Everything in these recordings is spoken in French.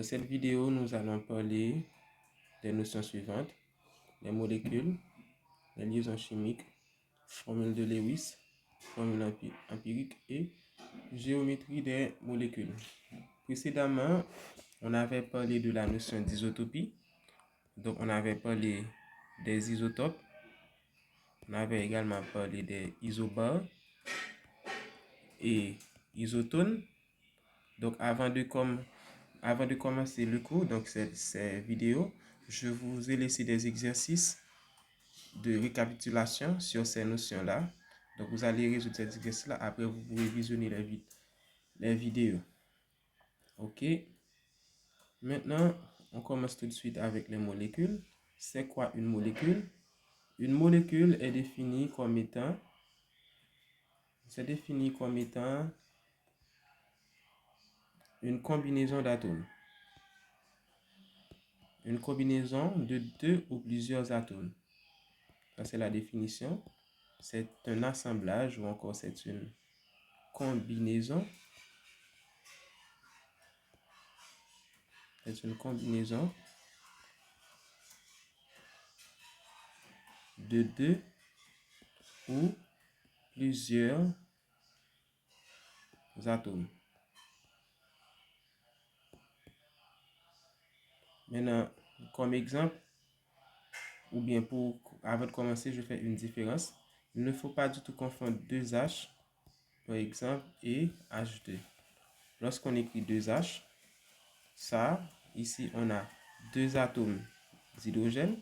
Dans cette vidéo, nous allons parler des notions suivantes: les molécules, les liaisons chimiques, formule de Lewis, formule empirique et géométrie des molécules. Précédemment, on avait parlé de la notion d'isotopie. Donc, on avait parlé des isotopes. On avait également parlé des isobars et isotones. Donc, avant de commencer le cours, donc ces vidéos, je vous ai laissé des exercices de récapitulation sur ces notions-là. Donc, vous allez résoudre ces exercices-là. Après, vous pourrez visionner les vidéos. OK. Maintenant, on commence tout de suite avec les molécules. C'est quoi une molécule? Une molécule est définie comme étant une combinaison d'atomes. Une combinaison de deux ou plusieurs atomes. Ça, c'est la définition. C'est un assemblage ou encore c'est une combinaison. C'est une combinaison de deux ou plusieurs atomes. Maintenant, comme exemple, ou bien avant de commencer, je fais une différence. Il ne faut pas du tout confondre 2H, par exemple, et H2. Lorsqu'on écrit 2H, ça, ici, on a deux atomes d'hydrogène,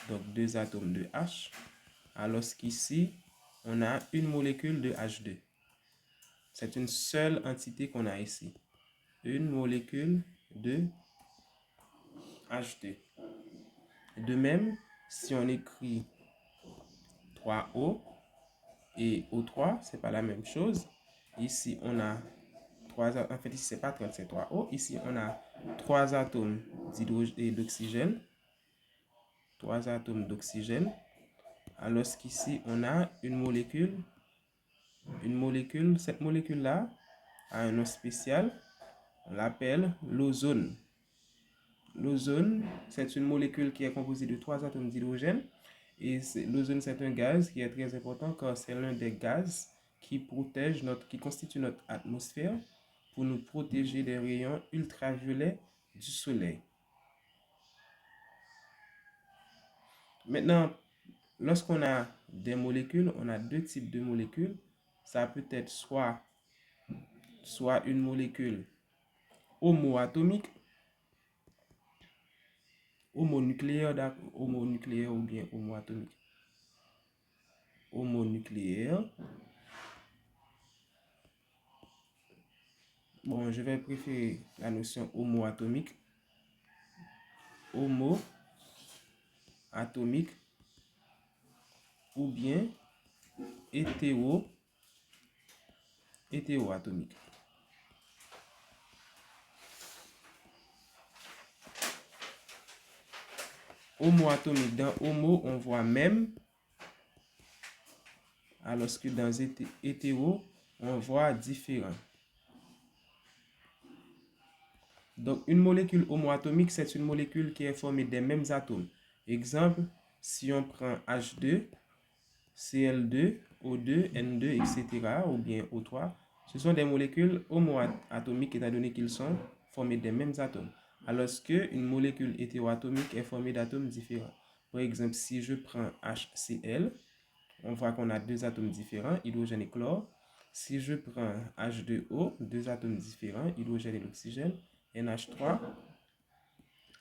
donc deux atomes de H, alors qu'ici, on a une molécule de H2. C'est une seule entité qu'on a ici. Une molécule de H2. De même, si on écrit 3O et O3, c'est pas la même chose. Ici, on a en fait, ici, c'est pas 30, c'est 3O. Ici, on a 3 atomes d'oxygène. 3 atomes d'oxygène. Alors qu'ici, on a une molécule. Cette molécule-là a un nom spécial. On l'appelle l'ozone. L'ozone, c'est une molécule qui est composée de 3 atomes d'hydrogène. Et l'ozone, c'est un gaz qui est très important car c'est l'un des gaz qui constitue notre atmosphère pour nous protéger des rayons ultraviolets du soleil. Maintenant, lorsqu'on a des molécules, on a deux types de molécules. Ça peut être soit une molécule homoatomique, homonucléaire ou bien homoatomique. Homonucléaire. Bon, je vais préférer la notion homoatomique. Homoatomique ou bien hétéroatomique. Homoatomique, dans homo, on voit même, alors que dans hétéro, on voit différent. Donc, une molécule homoatomique, c'est une molécule qui est formée des mêmes atomes. Exemple, si on prend H2, Cl2, O2, N2, etc., ou bien O3, ce sont des molécules homoatomiques étant donné qu'ils sont formés des mêmes atomes. Alors qu'une molécule hétéroatomique est formée d'atomes différents. Par exemple, si je prends HCl, on voit qu'on a deux atomes différents, hydrogène et chlore. Si je prends H2O, deux atomes différents, hydrogène et l'oxygène, NH3,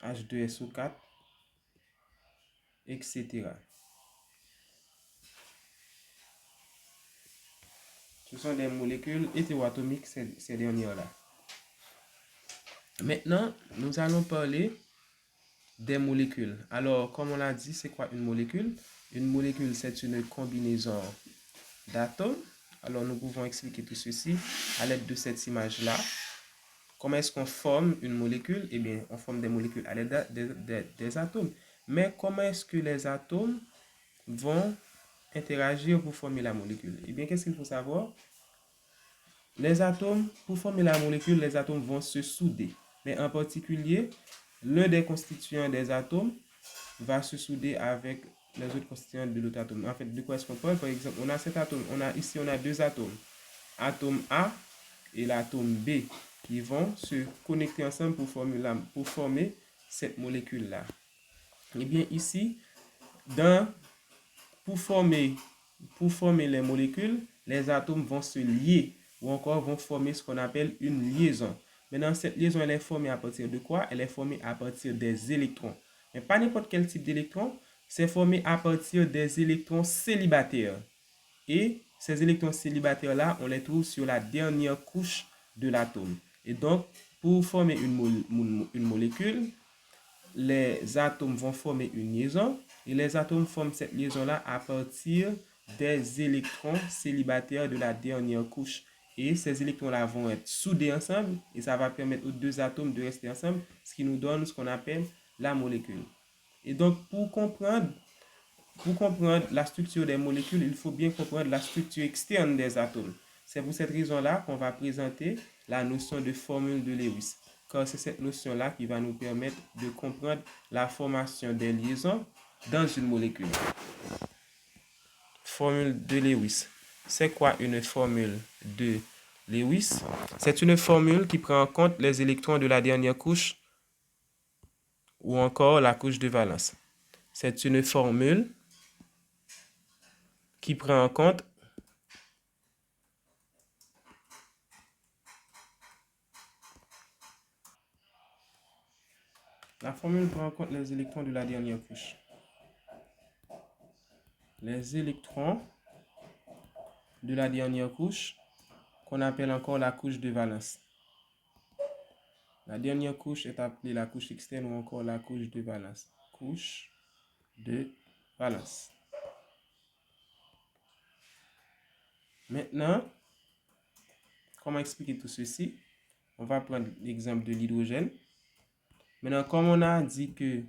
H2SO4, etc. Ce sont des molécules hétéroatomiques, ces dernières-là. Maintenant, nous allons parler des molécules. Alors, comme on l'a dit, c'est quoi une molécule? Une molécule, c'est une combinaison d'atomes. Alors, nous pouvons expliquer tout ceci à l'aide de cette image-là. Comment est-ce qu'on forme une molécule? Eh bien, on forme des molécules à l'aide des atomes. Mais comment est-ce que les atomes vont interagir pour former la molécule? Eh bien, qu'est-ce qu'il faut savoir? Les atomes, pour former la molécule, les atomes vont se souder. mais en particulier, l'un des constituants des atomes va se souder avec les autres constituants de l'autre atome. En fait, de quoi est-ce qu'on parle? Par exemple, on a cet atome, ici on a deux atomes, atome A et l'atome B, qui vont se connecter ensemble pour former cette molécule-là. Et bien ici, dans, pour former les molécules, les atomes vont se lier ou encore vont former ce qu'on appelle une liaison. Maintenant, cette liaison, elle est formée à partir de quoi? Elle est formée à partir des électrons. Mais pas n'importe quel type d'électron, c'est formé à partir des électrons célibataires. Et ces électrons célibataires-là, on les trouve sur la dernière couche de l'atome. Et donc, pour former une molécule, les atomes vont former une liaison et les atomes forment cette liaison-là à partir des électrons célibataires de la dernière couche. Et ces électrons-là vont être soudés ensemble et ça va permettre aux deux atomes de rester ensemble, ce qui nous donne ce qu'on appelle la molécule. Et donc, pour comprendre la structure des molécules, il faut bien comprendre la structure externe des atomes. C'est pour cette raison-là qu'on va présenter la notion de formule de Lewis. Car c'est cette notion-là qui va nous permettre de comprendre la formation des liaisons dans une molécule. Formule de Lewis. C'est quoi une formule de Lewis? C'est une formule qui prend en compte les électrons de la dernière couche ou encore la couche de valence. C'est une formule qui prend en compte la formule prend en compte les électrons de la dernière couche. Les électrons de la dernière couche, qu'on appelle encore la couche de valence. La dernière couche est appelée la couche externe ou encore la couche de valence. Couche de valence. Maintenant, comment expliquer tout ceci? On va prendre l'exemple de l'hydrogène. Maintenant, comme on a dit que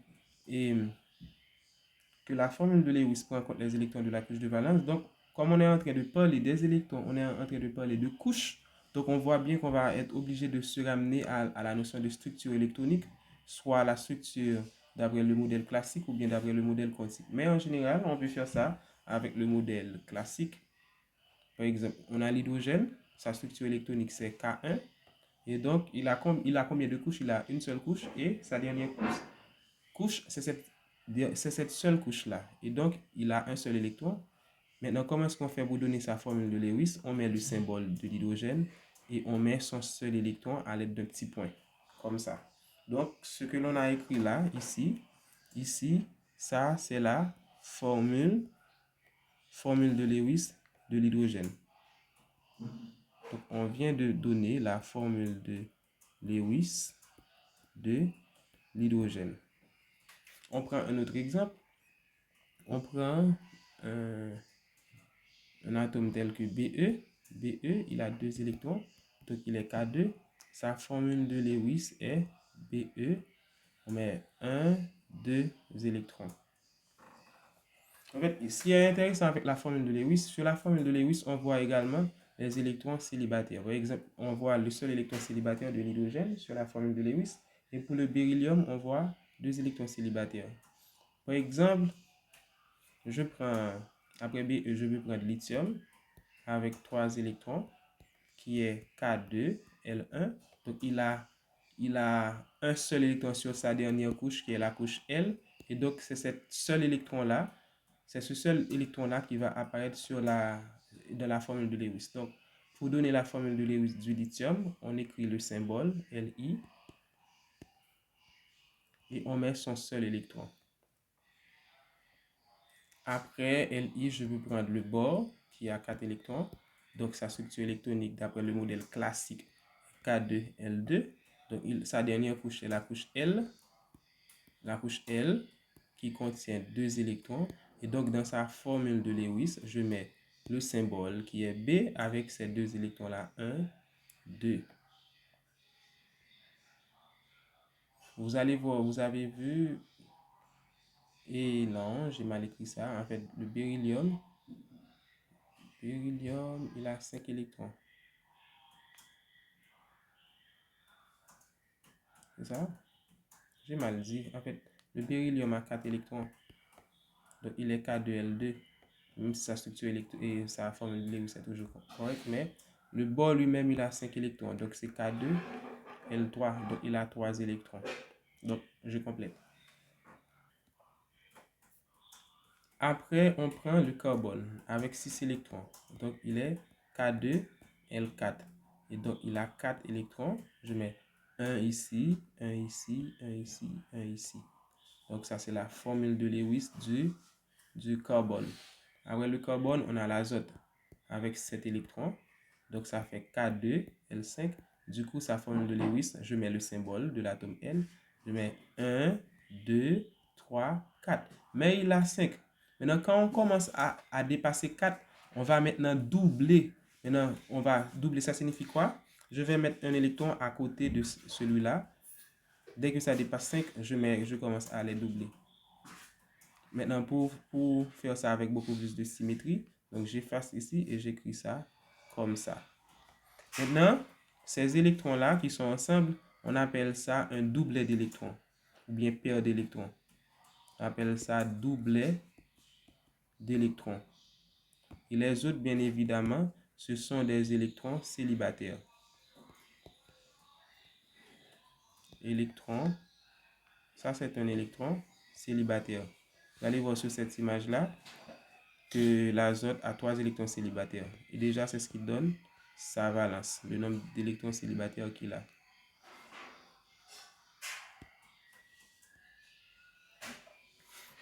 la formule de Lewis prend en compte les électrons de la couche de valence, donc comme on est en train de parler des électrons, on est en train de parler de couches, donc on voit bien qu'on va être obligé de se ramener à la notion de structure électronique, soit la structure d'après le modèle classique ou bien d'après le modèle quantique. Mais en général, on peut faire ça avec le modèle classique. Par exemple, on a l'hydrogène, sa structure électronique c'est K1, et donc il a combien de couches? Il a une seule couche et sa dernière couche, c'est cette seule couche-là. Et donc, il a un seul électron. Maintenant, comment est-ce qu'on fait pour donner sa formule de Lewis? On met le symbole de l'hydrogène et on met son seul électron à l'aide d'un petit point. Comme ça. Donc, ce que l'on a écrit là, ici, ça, c'est la formule de Lewis de l'hydrogène. Donc, on vient de donner la formule de Lewis de l'hydrogène. On prend un autre exemple. On prend un atome tel que BE. BE, il a deux électrons, donc il est K2. Sa formule de Lewis est BE. On met 1, 2 électrons. En fait, ce qui est intéressant avec la formule de Lewis, sur la formule de Lewis, on voit également les électrons célibataires. Par exemple, on voit le seul électron célibataire de l'hydrogène sur la formule de Lewis. Et pour le beryllium, on voit deux électrons célibataires. Par exemple, après B, je vais prendre lithium avec 3 électrons qui est K2L1. Donc, il a un seul électron sur sa dernière couche qui est la couche L. Et donc, c'est ce seul électron-là qui va apparaître dans la formule de Lewis. Donc, pour donner la formule de Lewis du lithium, on écrit le symbole Li et on met son seul électron. Après Li, je vais prendre le bore qui a 4 électrons. Donc, sa structure électronique d'après le modèle classique K2L2. Donc, sa dernière couche est la couche L. La couche L qui contient 2 électrons. Et donc, dans sa formule de Lewis, je mets le symbole qui est B avec ces 2 électrons-là. 1, 2. Vous allez voir, vous avez vu. Et non, j'ai mal écrit ça. En fait, le beryllium, il a 5 électrons. C'est ça? J'ai mal dit. En fait, le beryllium a 4 électrons. Donc, il est K2L2. Même si sa structure et sa formule de Lewis est toujours correcte. Mais le bord lui-même, il a 5 électrons. Donc, c'est K2L3. Donc, il a 3 électrons. Donc, je complète. Après, on prend le carbone avec 6 électrons. Donc, il est K2L4. Et donc, il a 4 électrons. Je mets un ici, un ici, un ici, un ici. Donc, ça, c'est la formule de Lewis du carbone. Après le carbone, on a l'azote avec 7 électrons. Donc, ça fait K2L5. Du coup, sa formule de Lewis, je mets le symbole de l'atome N. Je mets 1, 2, 3, 4. Mais il a 5. Maintenant, quand on commence à dépasser 4, on va maintenant doubler. Maintenant, on va doubler. Ça signifie quoi? Je vais mettre un électron à côté de celui-là. Dès que ça dépasse 5, je commence à les doubler. Maintenant, pour faire ça avec beaucoup plus de symétrie, donc j'efface ici et j'écris ça comme ça. Maintenant, ces électrons-là qui sont ensemble, on appelle ça un doublet d'électrons ou bien paire d'électrons. On appelle ça doublet d'électrons. Et les autres, bien évidemment, ce sont des électrons célibataires. Électron, ça c'est un électron célibataire. Vous allez voir sur cette image-là que l'azote a 3 électrons célibataires. Et déjà, c'est ce qui donne sa valence, le nombre d'électrons célibataires qu'il a.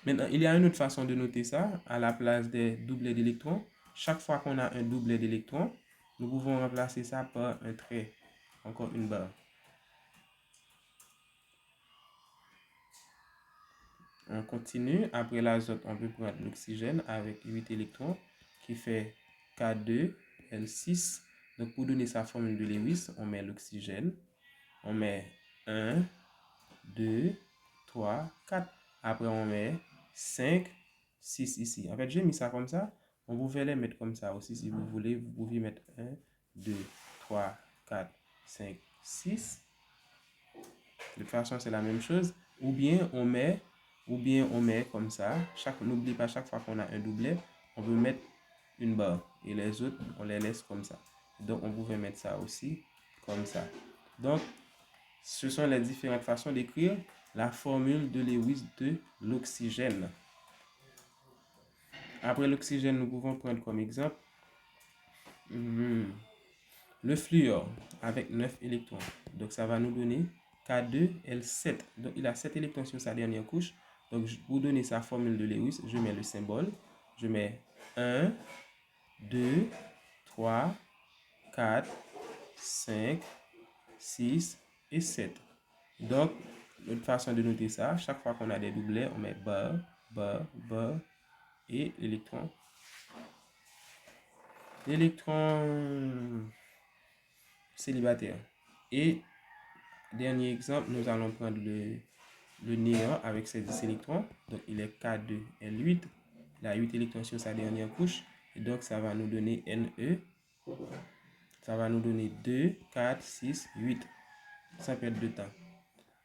Maintenant, il y a une autre façon de noter ça. À la place des doublets d'électrons, chaque fois qu'on a un doublet d'électrons, nous pouvons remplacer ça par un trait, encore une barre. On continue. Après l'azote, on peut prendre l'oxygène avec 8 électrons qui fait K2L6. Donc, pour donner sa formule de Lewis, on met l'oxygène. On met 1, 2, 3, 4. Après, on met 5, 6 ici. En fait, j'ai mis ça comme ça. On pouvait les mettre comme ça aussi si vous voulez. Vous pouvez mettre 1, 2, 3, 4, 5, 6. De toute façon, c'est la même chose. Ou bien on met comme ça. N'oublie pas, chaque fois qu'on a un doublet, on peut mettre une barre. Et les autres, on les laisse comme ça. Donc, on pouvait mettre ça aussi comme ça. Donc, ce sont les différentes façons d'écrire la formule de Lewis de l'oxygène. Après l'oxygène, nous pouvons prendre comme exemple le fluor avec 9 électrons. Donc, ça va nous donner K2L7. Donc, il a 7 électrons sur sa dernière couche. Donc, pour donner sa formule de Lewis, je mets le symbole. Je mets 1, 2, 3, 4, 5, 6 et 7. Donc, une façon de noter ça, chaque fois qu'on a des doublets, on met barre, barre, barre et l'électron. L'électron célibataire. Et dernier exemple, nous allons prendre le néon avec ses 10 électrons. Donc, il est K2L8. Il a 8 électrons sur sa dernière couche. Et donc, ça va nous donner Ne. Ça va nous donner 2, 4, 6, 8. Sans perdre de temps.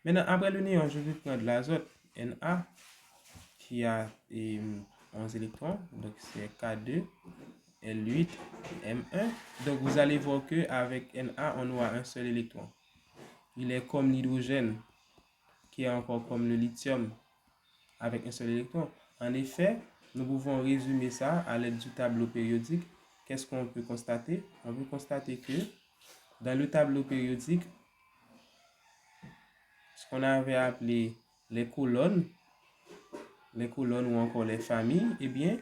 Maintenant, après le néon, je vais prendre l'azote Na qui a 11 électrons. Donc, c'est K2, L8, M1. Donc, vous allez voir qu'avec Na, on aura un seul électron. Il est comme l'hydrogène, qui est encore comme le lithium, avec un seul électron. En effet, nous pouvons résumer ça à l'aide du tableau périodique. Qu'est-ce qu'on peut constater? On peut constater que dans le tableau périodique, ce qu'on avait appelé les colonnes ou encore les familles, eh bien,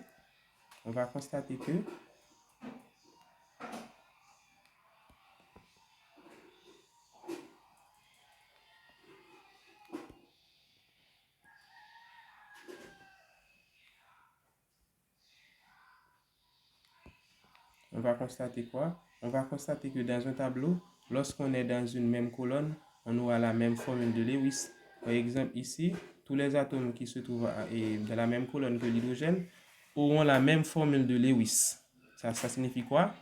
on va constater que on va constater quoi? On va constater que dans un tableau, lorsqu'on est dans une même colonne, on aura la même formule de Lewis. Par exemple, ici, tous les atomes qui se trouvent dans la même colonne que l'hydrogène auront la même formule de Lewis. Ça signifie quoi?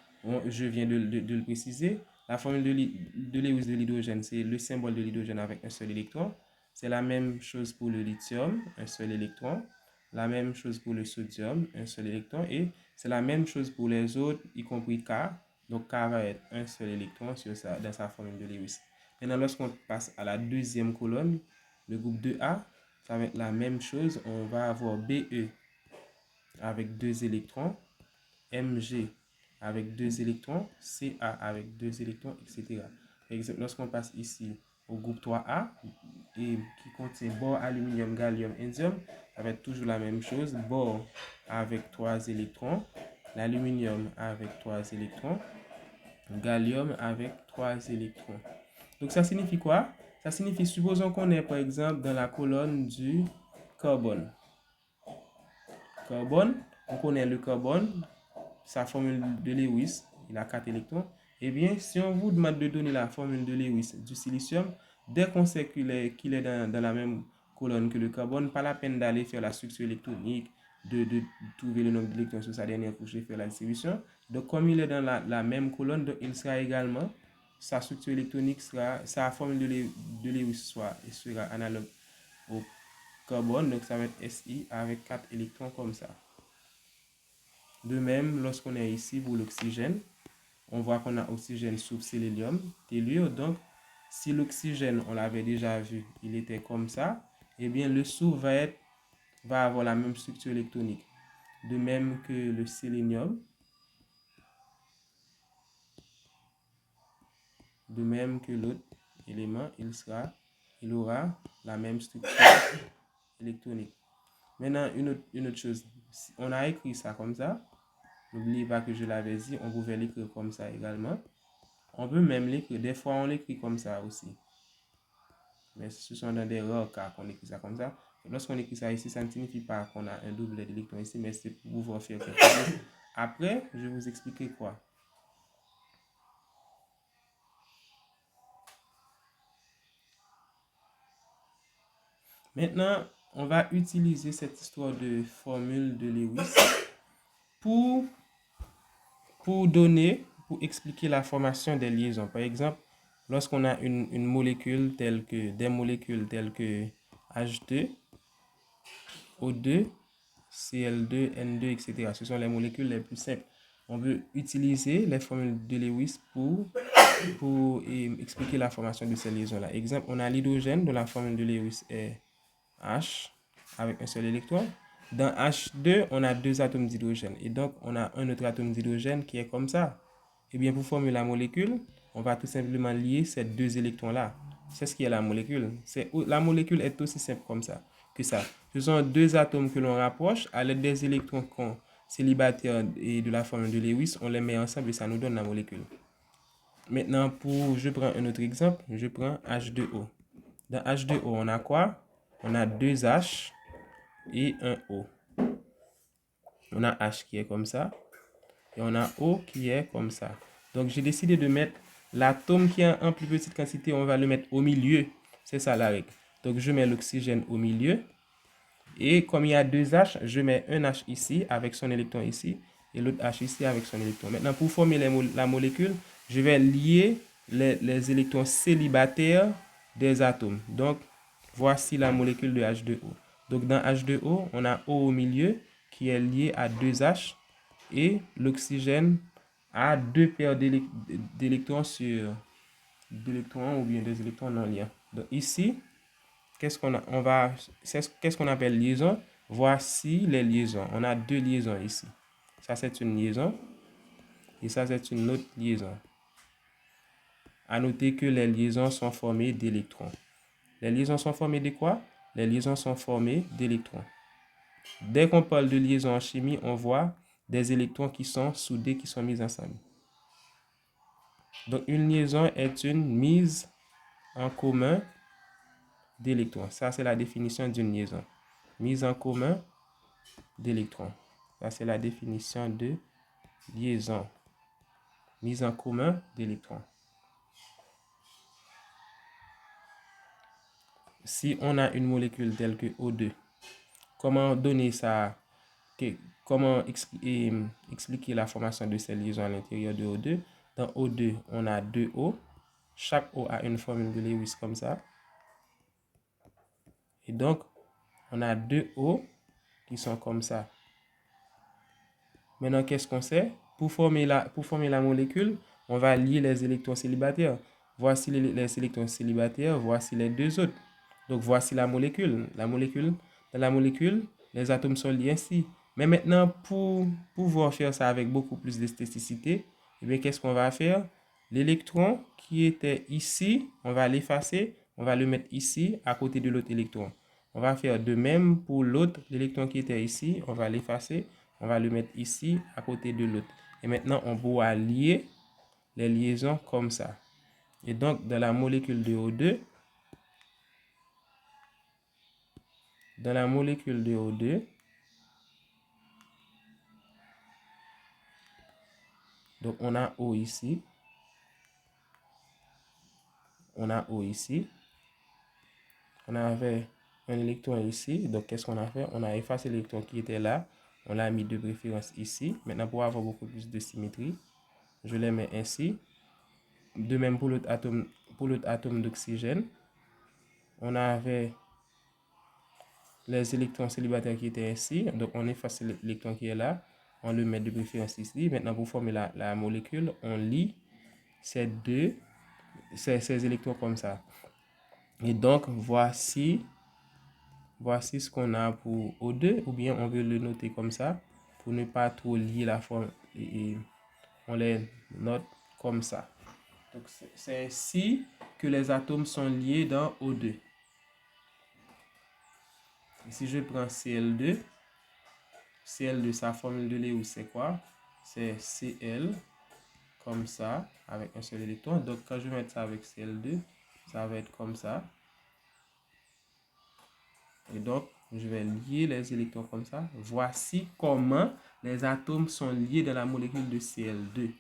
Je viens de le préciser. La formule de Lewis de l'hydrogène, c'est le symbole de l'hydrogène avec un seul électron. C'est la même chose pour le lithium, un seul électron. La même chose pour le sodium, un seul électron. Et c'est la même chose pour les autres, y compris K. Donc K va être un seul électron dans sa formule de Lewis. Maintenant, lorsqu'on passe à la deuxième colonne, le groupe 2A, ça va être la même chose. On va avoir BE avec 2 électrons, Mg avec 2 électrons, Ca avec 2 électrons, etc. Par exemple, lorsqu'on passe ici au groupe 3A, et qui contient bore, aluminium, gallium, indium, ça va être toujours la même chose. Bore avec 3 électrons, l'aluminium avec 3 électrons, gallium avec 3 électrons. Donc ça signifie quoi? Ça signifie, supposons qu'on est par exemple dans la colonne du carbone. On connaît le carbone, sa formule de Lewis, il a 4 électrons. Eh bien, si on vous demande de donner la formule de Lewis du silicium, dès qu'on sait qu'il est dans la même colonne que le carbone, pas la peine d'aller faire la structure électronique, de trouver le nombre d'électrons sur sa dernière couche et faire la distribution. Donc, comme il est dans la même colonne, donc il sera également, sa structure électronique sera, sa formule de Lewis sera analogue au carbone, donc ça va être Si avec 4 électrons comme ça. De même, lorsqu'on est ici pour l'oxygène, on voit qu'on a oxygène, soufre, sélénium, tellure. Donc, si l'oxygène, on l'avait déjà vu, il était comme ça, eh bien, le soufre va avoir la même structure électronique. De même que le sélénium, de même que l'autre élément, il aura la même structure électronique. Maintenant, une autre chose, on a écrit ça comme ça. N'oubliez pas que je l'avais dit, on pouvait l'écrire comme ça également. On peut même l'écrire, des fois on l'écrit comme ça aussi. Mais ce sont dans des rares cas qu'on écrit ça comme ça. Lorsqu'on écrit ça ici, ça ne signifie pas qu'on a un doublet d'électrons ici, mais c'est pour pouvoir faire quelque chose. Après, je vais vous expliquer quoi. Maintenant, on va utiliser cette histoire de formule de Lewis pour pour expliquer la formation des liaisons. Par exemple, lorsqu'on a une molécule des molécules telles que H2, O2, Cl2, N2, etc. Ce sont les molécules les plus simples. On veut utiliser les formules de Lewis pour expliquer la formation de ces liaisons-là. Exemple, on a l'hydrogène, dont la formule de Lewis est H, avec un seul électron. Dans H2, on a 2 atomes d'hydrogène. Et donc, on a un autre atome d'hydrogène qui est comme ça. Et bien, pour former la molécule, on va tout simplement lier ces 2 électrons-là. C'est ce qui est la molécule. La molécule est aussi simple comme ça, que ça. Ce sont 2 atomes que l'on rapproche à l'aide des électrons célibataires et de la formule de Lewis. On les met ensemble et ça nous donne la molécule. Maintenant, je prends un autre exemple. Je prends H2O. Dans H2O, on a quoi? On a 2 H et un O. On a H qui est comme ça et on a O qui est comme ça. Donc, j'ai décidé de mettre l'atome qui est en plus petite quantité, on va le mettre au milieu. C'est ça la règle. Donc, je mets l'oxygène au milieu. Et comme il y a 2 H, je mets un H ici avec son électron ici et l'autre H ici avec son électron. Maintenant, pour former la molécule, je vais lier les électrons célibataires des atomes. Donc, voici la molécule de H2O. Donc, dans H2O, on a O au milieu qui est lié à 2 H et l'oxygène a 2 paires d'électrons d'électrons ou bien des électrons non liés. Donc, ici, qu'est-ce qu'on appelle liaison? Voici les liaisons. On a 2 liaisons ici. Ça, c'est une liaison. Et ça, c'est une autre liaison. À noter que les liaisons sont formées d'électrons. Les liaisons sont formées de quoi? Les liaisons sont formées d'électrons. Dès qu'on parle de liaison en chimie, on voit des électrons qui sont soudés, qui sont mis ensemble. Donc, une liaison est une mise en commun d'électrons. Ça, c'est la définition d'une liaison. Mise en commun d'électrons. Ça, c'est la définition de liaison. Mise en commun d'électrons. Si on a une molécule telle que O2, comment donner ça? Comment expliquer la formation de ces liaisons à l'intérieur de O2? Dans O2, on a 2 O. Chaque O a une formule de Lewis comme ça. Et donc, on a 2 O qui sont comme ça. Maintenant, qu'est-ce qu'on sait? Pour former la molécule, on va lier les électrons célibataires. Voici les électrons célibataires, voici les deux autres. Donc, voici la molécule. Dans la molécule, les atomes sont liés ainsi. Mais maintenant, pour pouvoir faire ça avec beaucoup plus d'esthéticité, eh bien, qu'est-ce qu'on va faire? L'électron qui était ici, on va l'effacer, on va le mettre ici, à côté de l'autre électron. On va faire de même pour l'autre, l'électron qui était ici, on va l'effacer, on va le mettre ici, à côté de l'autre. Et maintenant, on pourra lier les liaisons comme ça. Et donc, dans la molécule de O2, donc on a O ici, on avait un électron ici, donc qu'est-ce qu'on a fait? On a effacé l'électron qui était là, on l'a mis de préférence ici. Maintenant, pour avoir beaucoup plus de symétrie, je les mets ainsi. De même pour l'autre atome d'oxygène, on avait les électrons célibataires qui étaient ici, donc on efface l'électron qui est là, on le met de préférence ici. Maintenant, pour former la molécule, on lie ces électrons comme ça. Et donc, voici ce qu'on a pour O2, ou bien on veut le noter comme ça, pour ne pas trop lier la forme, et on les note comme ça. Donc, c'est ainsi que les atomes sont liés dans O2. Et si je prends Cl2, sa formule de Lewis, c'est quoi? C'est Cl, comme ça, avec un seul électron. Donc, quand je vais mettre ça avec Cl2, ça va être comme ça. Et donc, je vais lier les électrons comme ça. Voici comment les atomes sont liés dans la molécule de Cl2.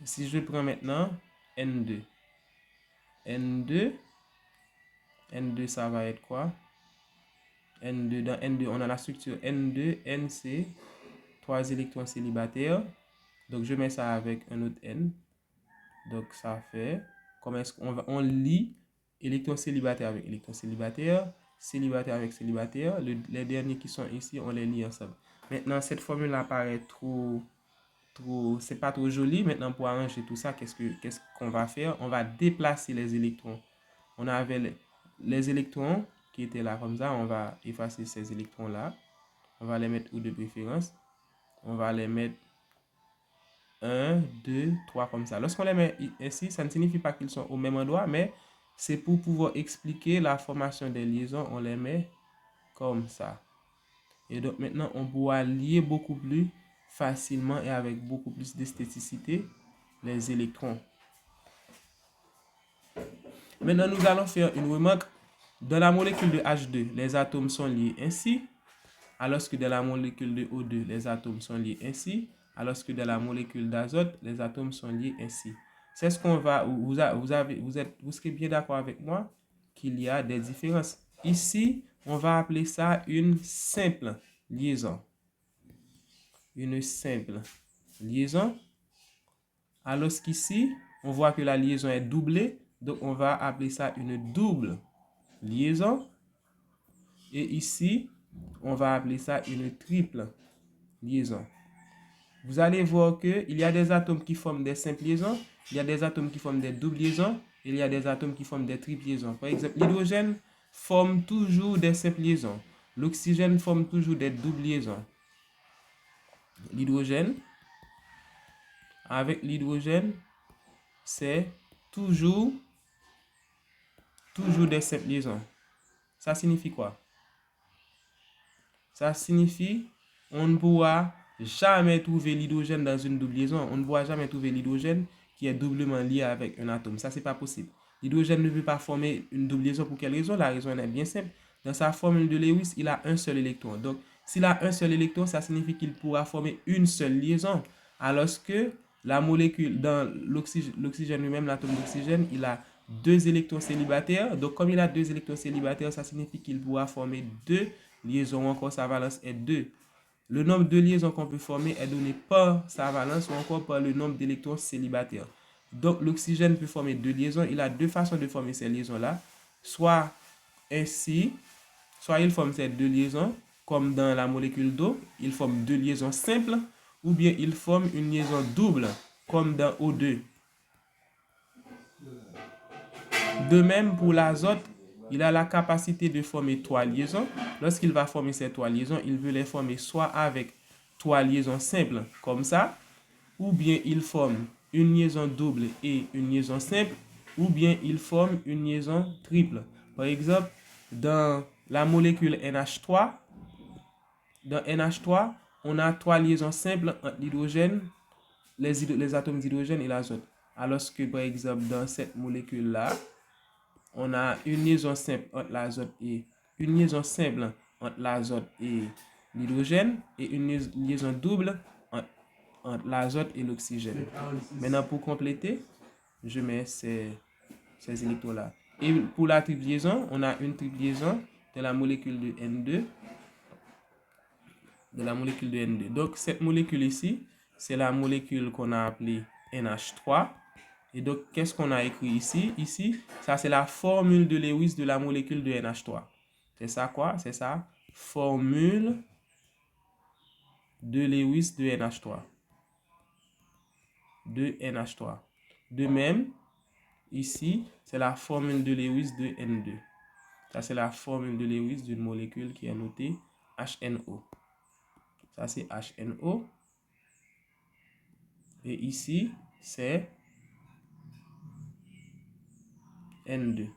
Si je prends maintenant N2. N2, ça va être quoi? N2, dans N2, on a la structure N2, NC, 3 électrons célibataires. Donc, je mets ça avec un autre N. Donc, ça fait, comment est-ce on lie électrons célibataires avec électrons célibataires, célibataire avec célibataire. Les derniers qui sont ici, on les lie ensemble. Maintenant, cette formule-là paraît c'est pas trop joli. Maintenant, pour arranger tout ça, qu'est-ce qu'on va faire? On va déplacer les électrons. On avait les électrons qui étaient là comme ça. On va effacer ces électrons-là. On va les mettre où de préférence? On va les mettre 1, 2, 3 comme ça. Lorsqu'on les met ainsi, ça ne signifie pas qu'ils sont au même endroit, mais c'est pour pouvoir expliquer la formation des liaisons. On les met comme ça. Et donc maintenant, on pourra lier beaucoup plus facilement et avec beaucoup plus d'esthéticité les électrons. Maintenant, nous allons faire une remarque. Dans la molécule de H2, les atomes sont liés ainsi, alors que dans la molécule de O2, les atomes sont liés ainsi, alors que dans la molécule d'azote, les atomes sont liés ainsi. C'est ce qu'on va, vous serez bien d'accord avec moi qu'il y a des différences. Ici, on va appeler ça une simple liaison. Une simple liaison. Alors qu'ici, on voit que la liaison est doublée, donc on va appeler ça une double liaison. Et ici, on va appeler ça une triple liaison. Vous allez voir qu'il y a des atomes qui forment des simples liaisons, il y a des atomes qui forment des doubles liaisons, et il y a des atomes qui forment des triples liaisons. Par exemple, l'hydrogène forme toujours des simples liaisons. L'oxygène forme toujours des doubles liaisons. L'hydrogène, avec l'hydrogène, c'est toujours des simples liaisons. Ça signifie quoi? Ça signifie on ne pourra jamais trouver l'hydrogène dans une double liaison. On ne pourra jamais trouver l'hydrogène qui est doublement lié avec un atome. Ça, c'est pas possible. L'hydrogène ne peut pas former une double liaison. Pour quelle raison? La raison est bien simple. Dans sa formule de Lewis, il a un seul électron. Donc, s'il a un seul électron, ça signifie qu'il pourra former une seule liaison. Alors que la molécule, dans l'oxygène lui-même, l'atome d'oxygène, il a 2 électrons célibataires. Donc, comme il a 2 électrons célibataires, ça signifie qu'il pourra former 2 liaisons. Encore, sa valence est 2. Le nombre de liaisons qu'on peut former est donné par sa valence ou encore par le nombre d'électrons célibataires. Donc, l'oxygène peut former deux liaisons. Il a deux façons de former ces liaisons-là. Soit ainsi, soit il forme ces deux liaisons, comme dans la molécule d'eau, il forme deux liaisons simples, ou bien il forme une liaison double, comme dans O2. De même, pour l'azote, il a la capacité de former trois liaisons. Lorsqu'il va former ces trois liaisons, il veut les former soit avec trois liaisons simples, comme ça, ou bien il forme une liaison double et une liaison simple, ou bien il forme une liaison triple. Par exemple, dans la molécule NH3, on a trois liaisons simples entre l'hydrogène, les atomes d'hydrogène et l'azote. Alors que, par exemple, dans cette molécule-là, on a une liaison simple entre l'azote et l'hydrogène et une liaison double entre l'azote et l'oxygène. Maintenant, pour compléter, je mets ces électrons-là. Et pour la triple liaison, on a une triple liaison de la molécule de N2. Donc, cette molécule ici, c'est la molécule qu'on a appelée NH3. Et donc, qu'est-ce qu'on a écrit ici? Ici, ça, c'est la formule de Lewis de la molécule de NH3. C'est ça quoi? C'est ça. Formule de Lewis de NH3. De même, ici, c'est la formule de Lewis de N2. Ça, c'est la formule de Lewis d'une molécule qui est notée HNO. Ça, c'est HNO. Et ici, c'est N2.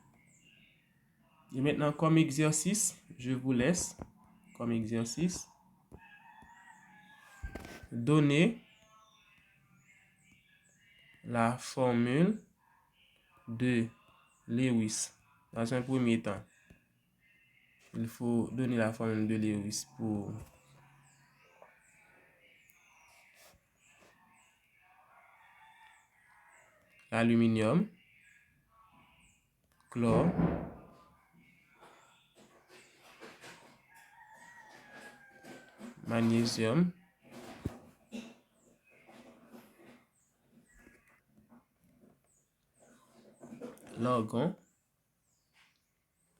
Et maintenant, comme exercice, je vous laisse, comme exercice, donner la formule de Lewis. Dans un premier temps, il faut donner la formule de Lewis pour l'aluminium, chlore, magnésium, l'argon.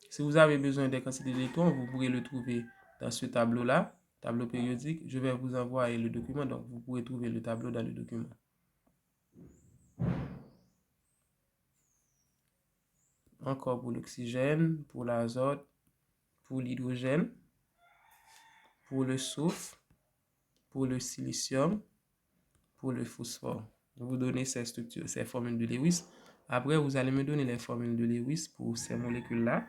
Si vous avez besoin des quantités d'électrons, vous pourrez le trouver dans ce tableau-là, tableau périodique. Je vais vous envoyer le document, donc vous pourrez trouver le tableau dans le document. Encore pour l'oxygène, pour l'azote, pour l'hydrogène, pour le soufre, pour le silicium, pour le phosphore. Vous donnez ces structures, ces formules de Lewis. Après, vous allez me donner les formules de Lewis pour ces molécules-là.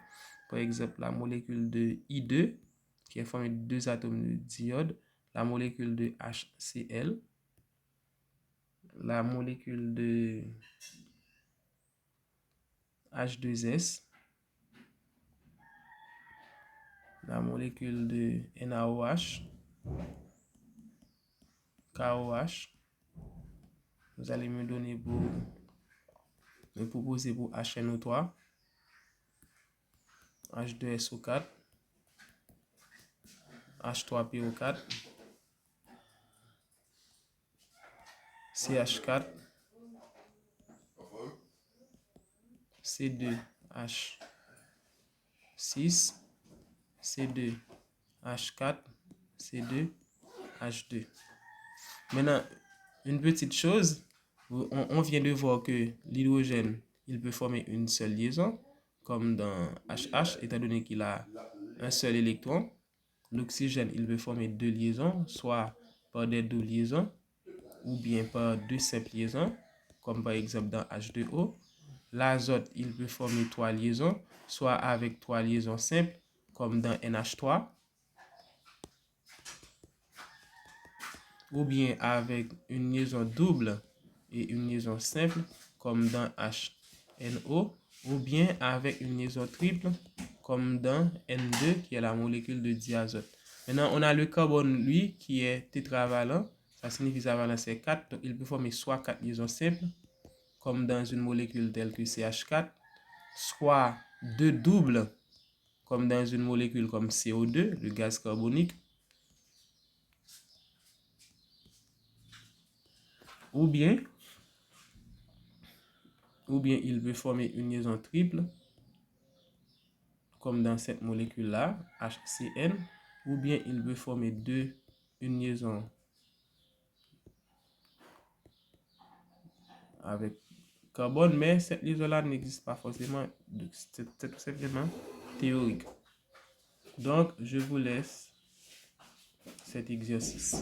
Par exemple, la molécule de I2, qui est formée de deux atomes de d'iode, la molécule de HCl, la molécule de H2S, la molécule de NaOH, KOH. Vous allez me donner pour me proposer pour HNO3, H2SO4, H3PO4, CH4, C2H6, C2H4, C2H2. Maintenant, une petite chose, on vient de voir que l'hydrogène, il peut former une seule liaison, comme dans HH, étant donné qu'il a un seul électron. L'oxygène, il peut former deux liaisons, soit par des doubles liaisons, ou bien par deux simples liaisons, comme par exemple dans H2O. L'azote, il peut former trois liaisons, soit avec trois liaisons simples, comme dans NH3, ou bien avec une liaison double et une liaison simple, comme dans HNO, ou bien avec une liaison triple, comme dans N2, qui est la molécule de diazote. Maintenant, on a le carbone, lui, qui est tétravalent. Ça signifie que sa valence est 4. Donc, il peut former soit 4 liaisons simples, comme dans une molécule telle que CH4, soit deux doubles, comme dans une molécule comme CO2, le gaz carbonique, Ou bien il veut former une liaison triple, comme dans cette molécule-là, HCN, ou bien il veut former une liaison avec carbone, mais cette liaison-là n'existe pas forcément, c'est tout simplement théorique. Donc, je vous laisse cet exercice.